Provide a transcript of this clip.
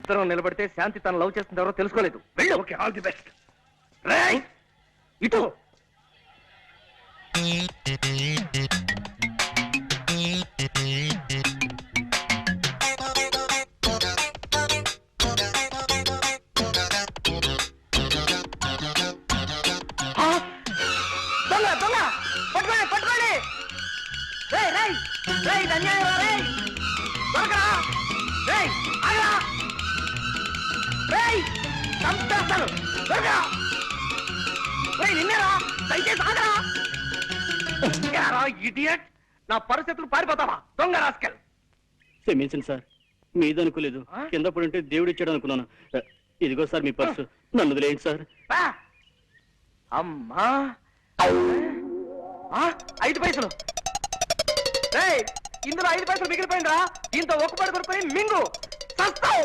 ఇద్దరం నిలబడితే శాంతి తన లవ్ చేస్తుందో తెలుసుకోలేదు. వెళ్ళు. Okay, all the best. రేయ్ ఇటు. దొంగ దొంగ పట్టుకోండి పట్టుకోండి. రేయ్ రేయ్ రేయ్ అన్యాయం రేయ్. దొరకరా రేయ్ ఆగరా రేయ్ చంపేస్తాను. దొరకరా రేయ్ నిన్నేరా దయచేసి ఆగరా. ఇడియట్ నా పరిస్థితులు పారిపోతావా దొంగ రాస్కెల్. క్షమించండి సార్, మీదనుకోలేదు. కింద పడుంటే దేవుడు ఇచ్చాడు అనుకున్నాను. ఇదిగో సార్ మీ పర్సు, నన్ను వదిలేయండి సార్. అమ్మా 5 పైసలు. ఇందులో 5 పైసలు మిగిలిపోయిందా? దీంతో ఒక్కపడి కొనుక్కొని మింగు చస్తావు.